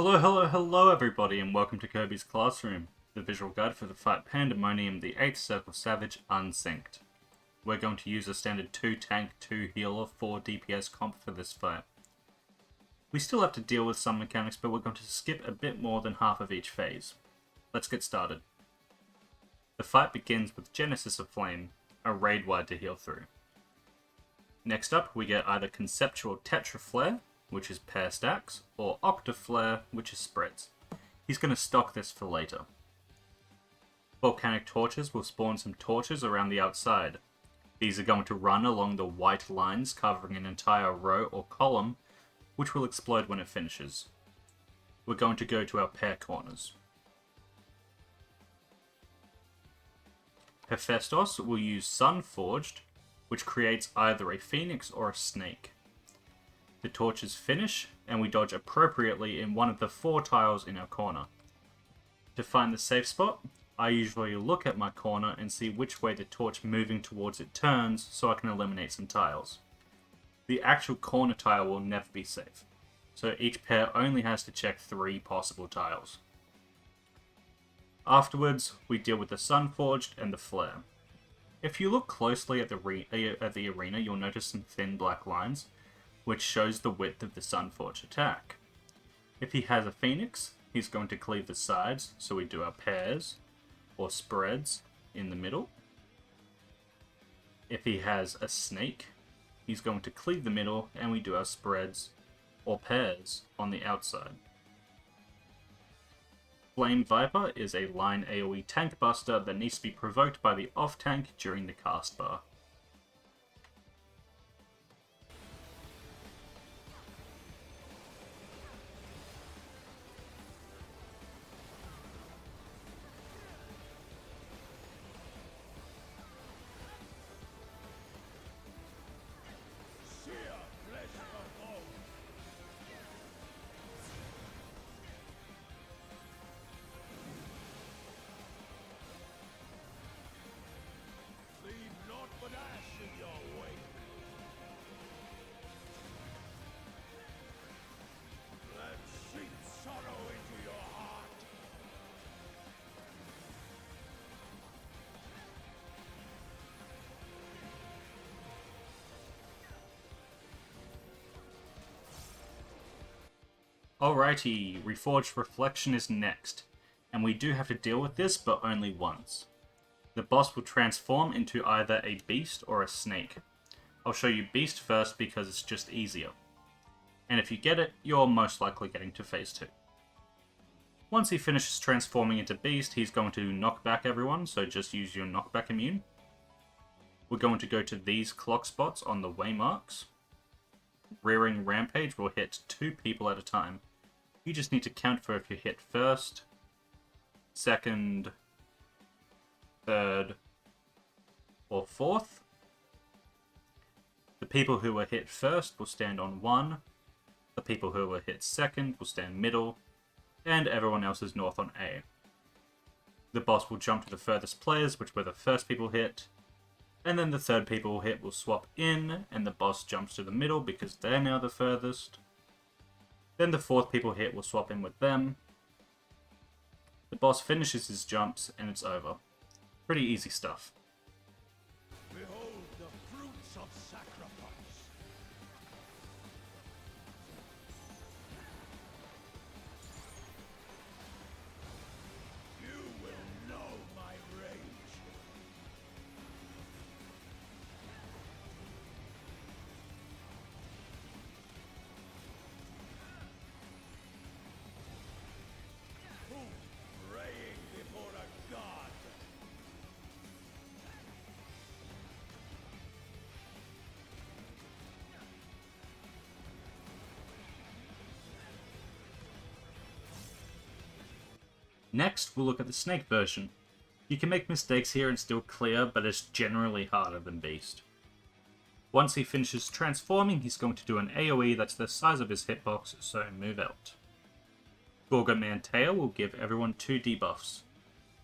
Hello everybody, and welcome to Kirby's Classroom, the visual guide for the fight Pandaemonium, the 8th Circle Savage Unsynced. We're going to use a standard 2 tank, 2 healer, 4 DPS comp for this fight. We still have to deal with some mechanics, but we're going to skip a bit more than half of each phase. Let's get started. The fight begins with Genesis of Flame, a raid wide to heal through. Next up, we get either Conceptual Tetra Flare, which is pair stacks, or Octa Flare, which is spreads. He's going to stock this for later. Volcanic Torches will spawn some torches around the outside. These are going to run along the white lines covering an entire row or column, which will explode when it finishes. We're going to go to our pair corners. Hephaestus will use Sunforged, which creates either a phoenix or a snake. The torches finish, and we dodge appropriately in one of the 4 tiles in our corner. To find the safe spot, I usually look at my corner and see which way the torch moving towards it turns so I can eliminate some tiles. The actual corner tile will never be safe, so each pair only has to check 3 possible tiles. Afterwards, we deal with the Sunforged and the Flare. If you look closely at the arena, you'll notice some thin black lines, which shows the width of the Sunforged attack. If he has a phoenix, he's going to cleave the sides, so we do our pairs, or spreads, in the middle. If he has a snake, he's going to cleave the middle, and we do our spreads, or pairs, on the outside. Flame Viper is a line AoE tank buster that needs to be provoked by the off tank during the cast bar. Alrighty, Reforged Reflection is next, and we do have to deal with this, but only once. The boss will transform into either a beast or a snake. I'll show you beast first because it's just easier. And if you get it, you're most likely getting to phase 2. Once he finishes transforming into beast, he's going to knock back everyone, so just use your knockback immune. We're going to go to these clock spots on the waymarks. Rearing Rampage will hit 2 people at a time. You just need to count for if you hit first, second, third, or fourth. The people who were hit first will stand on 1, the people who were hit second will stand middle, and everyone else is north on A. The boss will jump to the furthest players, which were the first people hit, and then the third people hit will swap in, and the boss jumps to the middle because they're now the furthest. Then the fourth people hit will swap in with them. The boss finishes his jumps, and it's over. Pretty easy stuff. Behold the fruits of sacrifice. You will know my rage. Praying before a god. Next, we'll look at the snake version. You can make mistakes here and still clear, but it's generally harder than Beast. Once he finishes transforming, he's going to do an AoE that's the size of his hitbox, so move out. Gorgoman Tail will give everyone 2 debuffs.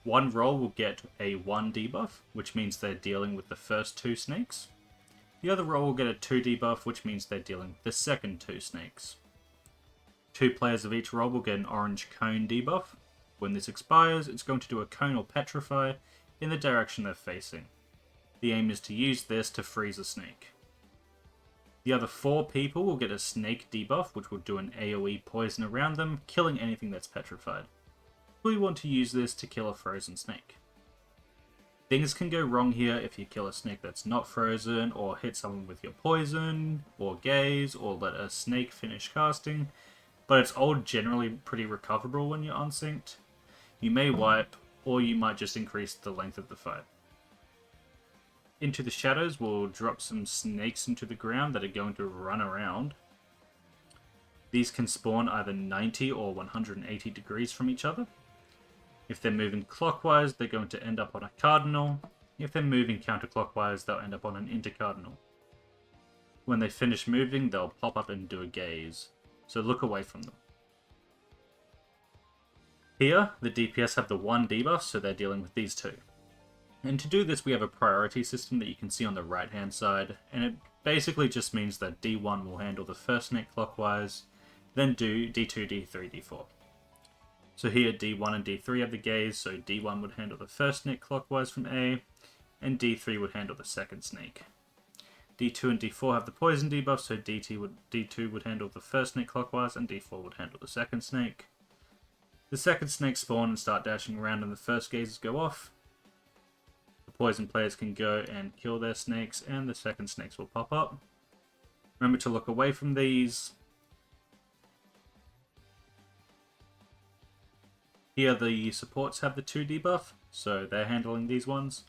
One roll will get a 1 debuff, which means they're dealing with the first 2 snakes. The other roll will get a 2 debuff, which means they're dealing with the second 2 snakes. 2 players of each role will get an orange cone debuff. When this expires, it's going to do a cone or petrify in the direction they're facing. The aim is to use this to freeze a snake. The other 4 people will get a snake debuff, which will do an AoE poison around them, killing anything that's petrified. We want to use this to kill a frozen snake. Things can go wrong here if you kill a snake that's not frozen, or hit someone with your poison, or gaze, or let a snake finish casting, but it's all generally pretty recoverable when you're unsynced. You may wipe, or you might just increase the length of the fight. Into the shadows, we'll drop some snakes into the ground that are going to run around. These can spawn either 90 or 180 degrees from each other. If they're moving clockwise, they're going to end up on a cardinal. If they're moving counterclockwise, they'll end up on an intercardinal. When they finish moving, they'll pop up and do a gaze, so look away from them. Here, the DPS have the 1 debuff, so they're dealing with these 2. And to do this, we have a priority system that you can see on the right-hand side, and it basically just means that D1 will handle the first snake clockwise, then do D2, D3, D4. So here, D1 and D3 have the gaze, so D1 would handle the first snake clockwise from A, and D3 would handle the second snake. D2 and D4 have the poison debuff, so D2 would handle the first snake clockwise, and D4 would handle the second snake. The second snakes spawn and start dashing around, and the first gazes go off. The poison players can go and kill their snakes, and the second snakes will pop up. Remember to look away from these. Here the supports have the 2 debuff, so they're handling these ones.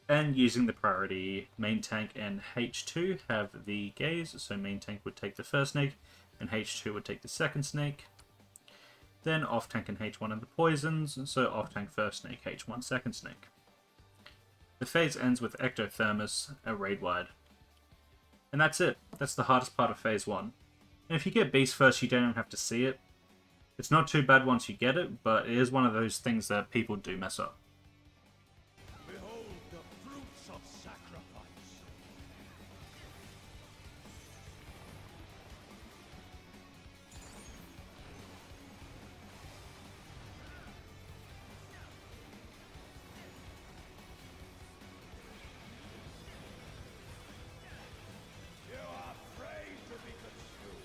And using the priority, main tank and H2 have the gaze, so main tank would take the first snake, and H2 would take the second snake. Then off tank and H1 and the poisons, so off tank first snake, H1 second snake. The phase ends with Ectothermos, a raid wide. And that's it. That's the hardest part of phase 1. And if you get beast first, you don't even have to see it. It's not too bad once you get it, but it is one of those things that people do mess up. Behold the fruits of sacrifice. You are prey to be consumed.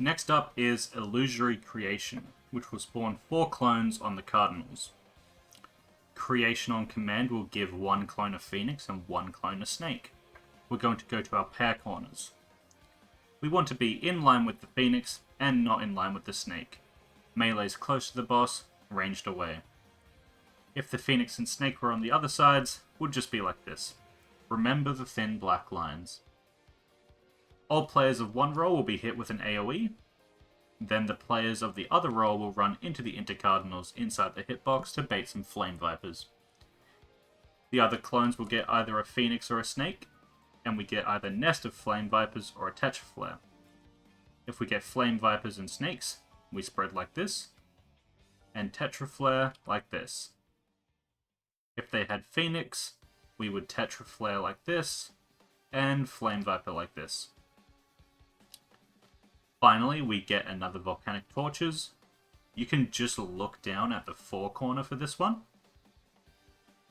Next up is Illusory Creation, which will spawn 4 clones on the Cardinals. Creation on command will give 1 clone of Phoenix and 1 clone of Snake. We're going to go to our pair corners. We want to be in line with the Phoenix and not in line with the Snake. Melee's close to the boss, ranged away. If the Phoenix and Snake were on the other sides, would just be like this. Remember the thin black lines. All players of one role will be hit with an AoE, then the players of the other role will run into the intercardinals inside the hitbox to bait some Flame Vipers. The other clones will get either a Phoenix or a Snake, and we get either Nest of Flame Vipers or a Tetraflare. If we get Flame Vipers and Snakes, we spread like this, and Tetraflare like this. If they had Phoenix, we would Tetraflare like this, and Flame Viper like this. Finally, we get another Volcanic Torches. You can just look down at the 4 corner for this one.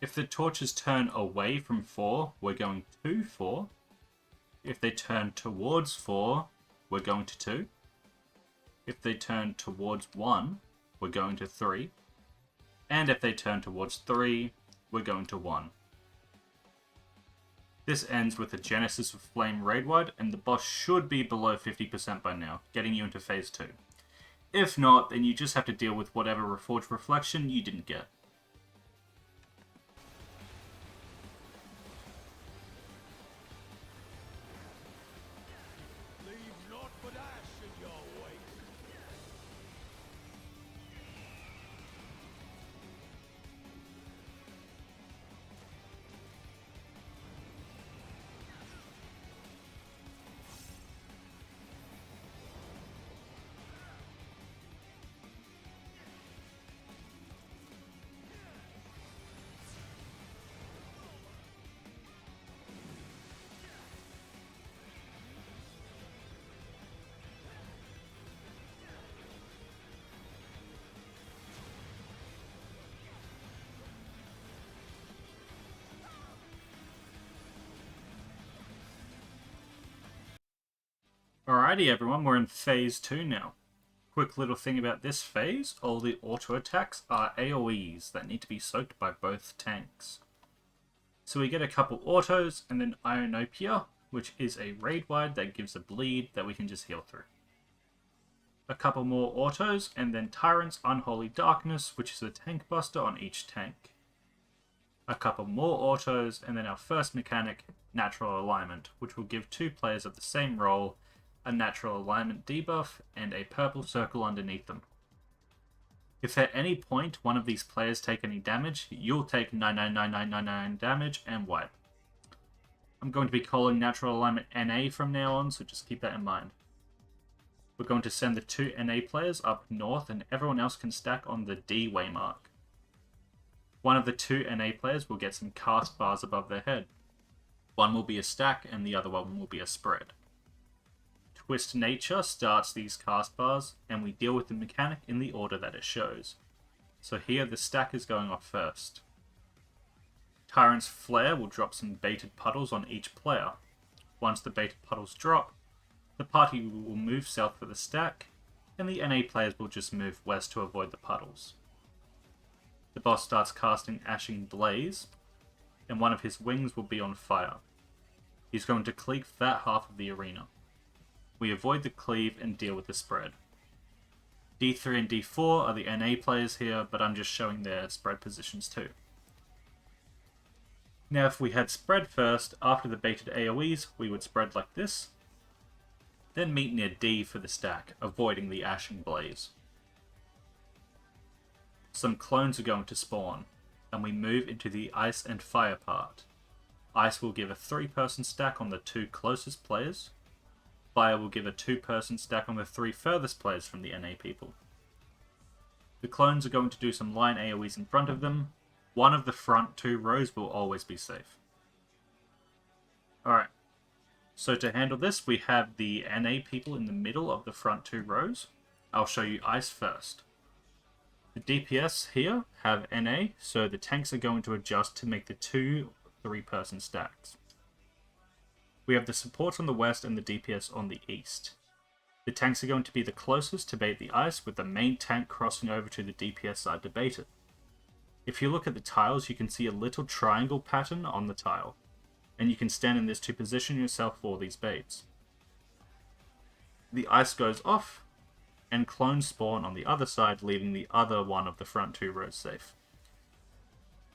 If the torches turn away from 4, we're going to 4. If they turn towards 4, we're going to 2. If they turn towards 1, we're going to 3. And if they turn towards 3, we're going to 1. This ends with a Genesis of Flame raid wide, and the boss should be below 50% by now, getting you into Phase 2. If not, then you just have to deal with whatever Reforged Reflection you didn't get. Leave naught but ash in your wake. Alrighty everyone, we're in Phase 2 now. Quick little thing about this phase, all the auto attacks are AoEs that need to be soaked by both tanks. So we get a couple autos and then Ionopia, which is a raid wide that gives a bleed that we can just heal through. A couple more autos and then Tyrant's Unholy Darkness, which is a tank buster on each tank. A couple more autos and then our first mechanic, Natural Alignment, which will give 2 players of the same role a natural alignment debuff, and a purple circle underneath them. If at any point one of these players take any damage, you'll take 99999 damage and wipe. I'm going to be calling natural alignment NA from now on, so just keep that in mind. We're going to send the 2 NA players up north, and everyone else can stack on the D waymark. One of the 2 NA players will get some cast bars above their head. One will be a stack, and the other one will be a spread. Twist Nature starts these cast bars, and we deal with the mechanic in the order that it shows. So here the stack is going off first. Tyrant's Flare will drop some baited puddles on each player. Once the baited puddles drop, the party will move south for the stack, and the NA players will just move west to avoid the puddles. The boss starts casting Ashing Blaze, and one of his wings will be on fire. He's going to cleave that half of the arena. We avoid the cleave and deal with the spread. D3 and D4 are the NA players here, but I'm just showing their spread positions too. Now if we had spread first, after the baited AoEs, we would spread like this, then meet near D for the stack, avoiding the Ashing Blaze. Some clones are going to spawn, and we move into the Ice and Fire part. Ice will give a 3-person stack on the 2 closest players. Fire will give a 2-person stack on the 3 furthest players from the NA people. The clones are going to do some line AoEs in front of them. One of the front 2 rows will always be safe. Alright, so to handle this, we have the NA people in the middle of the front 2 rows. I'll show you Ice first. The DPS here have NA, so the tanks are going to adjust to make the 2 3-person stacks. We have the support on the west and the DPS on the east. The tanks are going to be the closest to bait the ice, with the main tank crossing over to the DPS side to bait it. If you look at the tiles, you can see a little triangle pattern on the tile, and you can stand in this to position yourself for these baits. The ice goes off, and clones spawn on the other side, leaving the other one of the front 2 rows safe.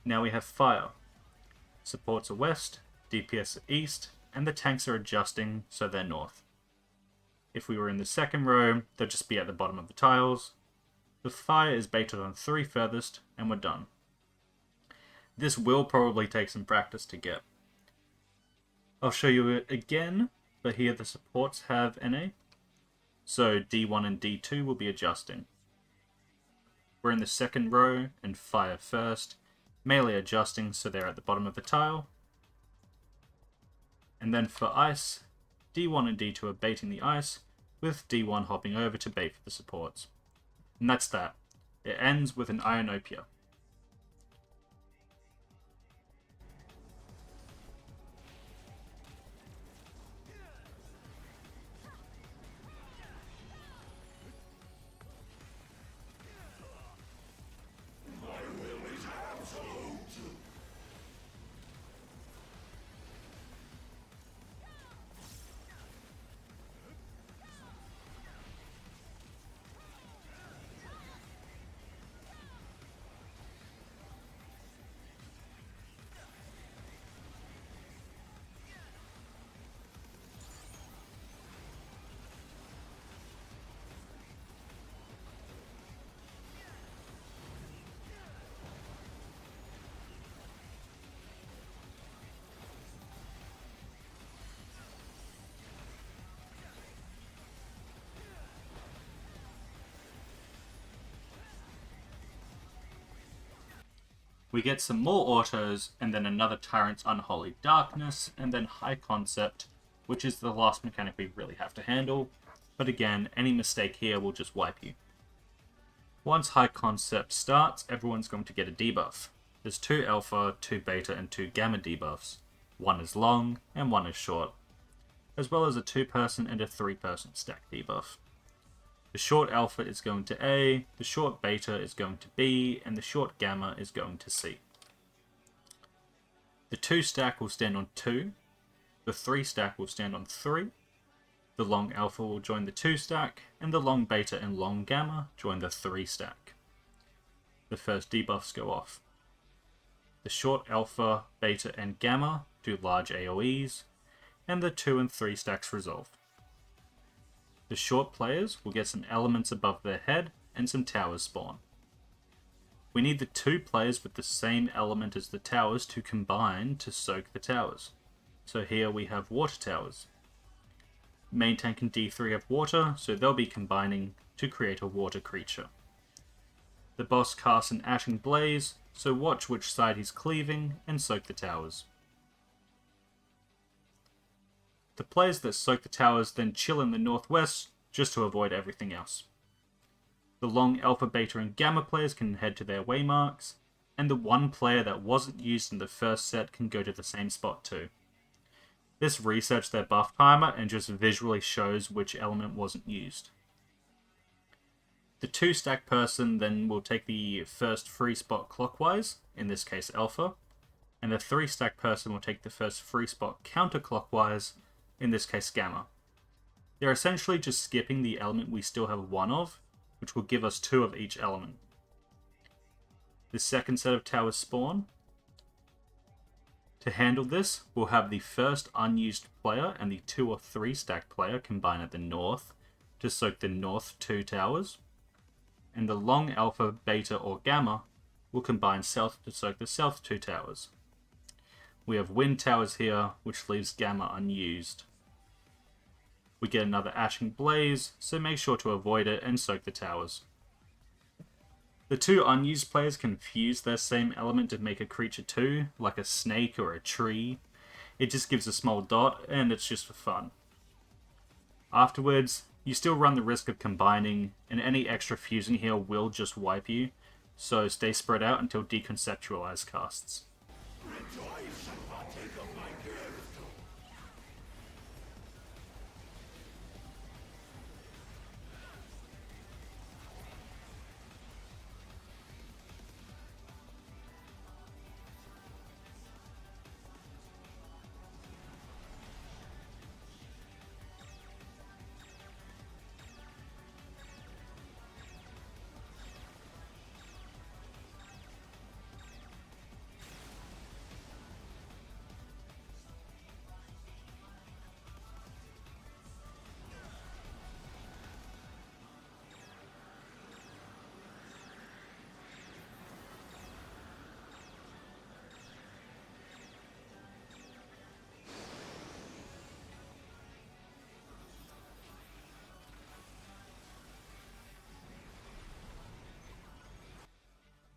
Now we have fire. Supports are west, DPS are east, and the tanks are adjusting so they're north. If we were in the second row, they'd just be at the bottom of the tiles. The fire is baited on 3 furthest, and we're done. This will probably take some practice to get. I'll show you it again, but here the supports have NA, so D1 and D2 will be adjusting. We're in the second row, and fire first, melee adjusting so they're at the bottom of the tile. And then for ice, D1 and D2 are baiting the ice, with D1 hopping over to bait for the supports. And that's that. It ends with an Ionopia. We get some more autos, and then another Tyrant's Unholy Darkness, and then High Concept, which is the last mechanic we really have to handle. But again, any mistake here will just wipe you. Once High Concept starts, everyone's going to get a debuff. There's 2 alpha, 2 beta, and 2 gamma debuffs. One is long, and one is short, as well as a 2-person and a 3-person stack debuff. The short alpha is going to A, the short beta is going to B, and the short gamma is going to C. The 2 stack will stand on 2, the 3 stack will stand on 3, the long alpha will join the 2 stack, and the long beta and long gamma join the 3 stack. The first debuffs go off. The short alpha, beta, and gamma do large AoEs, and the 2 and 3 stacks resolve. The short players will get some elements above their head and some towers spawn. We need the 2 players with the same element as the towers to combine to soak the towers. So here we have water towers. Main tank and D3 have water, so they'll be combining to create a water creature. The boss casts an Ashing Blaze, so watch which side he's cleaving and soak the towers. The players that soak the towers then chill in the northwest just to avoid everything else. The long alpha, beta, and gamma players can head to their waymarks, and the 1 player that wasn't used in the first set can go to the same spot too. This resets their buff timer and just visually shows which element wasn't used. The 2 stack person then will take the first free spot clockwise, in this case alpha, and the 3 stack person will take the first free spot counterclockwise, in this case gamma. They're essentially just skipping the element we still have 1 of, which will give us 2 of each element. The second set of towers spawn. To handle this, we'll have the first unused player and the 2 or 3 stack player combine at the north to soak the north 2 towers, and the long alpha, beta, or gamma will combine south to soak the south 2 towers. We have wind towers here, which leaves gamma unused. We get another Ashing Blaze, so make sure to avoid it and soak the towers. The 2 unused players can fuse their same element to make a creature too, like a snake or a tree. It just gives a small dot, and it's just for fun. Afterwards, you still run the risk of combining, and any extra fusing here will just wipe you, so stay spread out until Deconceptualize casts. Rejoice and partake of my gift.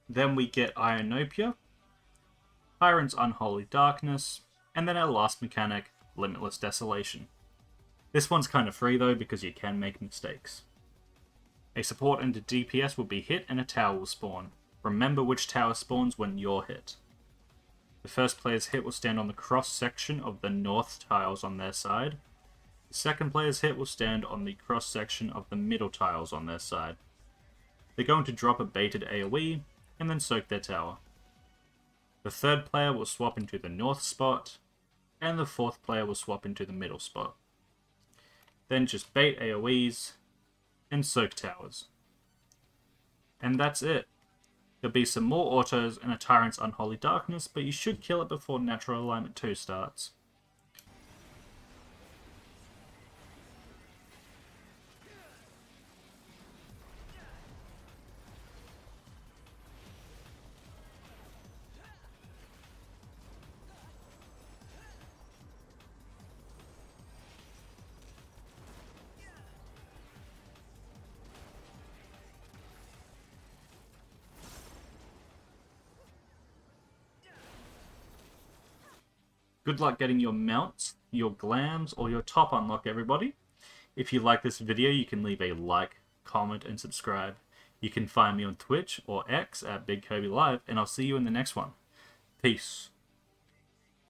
Then we get Ionopia, Tyrant's Unholy Darkness, and then our last mechanic, Limitless Desolation. This one's kind of free though because you can make mistakes. A support and a DPS will be hit and a tower will spawn. Remember which tower spawns when you're hit. The first player's hit will stand on the cross section of the north tiles on their side. The second player's hit will stand on the cross section of the middle tiles on their side. They're going to drop a baited AoE and then soak their tower. The third player will swap into the north spot, and the fourth player will swap into the middle spot. Then just bait AoEs and soak towers. And that's it. There'll be some more autos and a Tyrant's Unholy Darkness, but you should kill it before Natural Alignment 2 starts. Good luck getting your mounts, your glams, or your top unlock, everybody. If you like this video, you can leave a like, comment, and subscribe. You can find me on Twitch or X at Big Kobe Live, and I'll see you in the next one. Peace.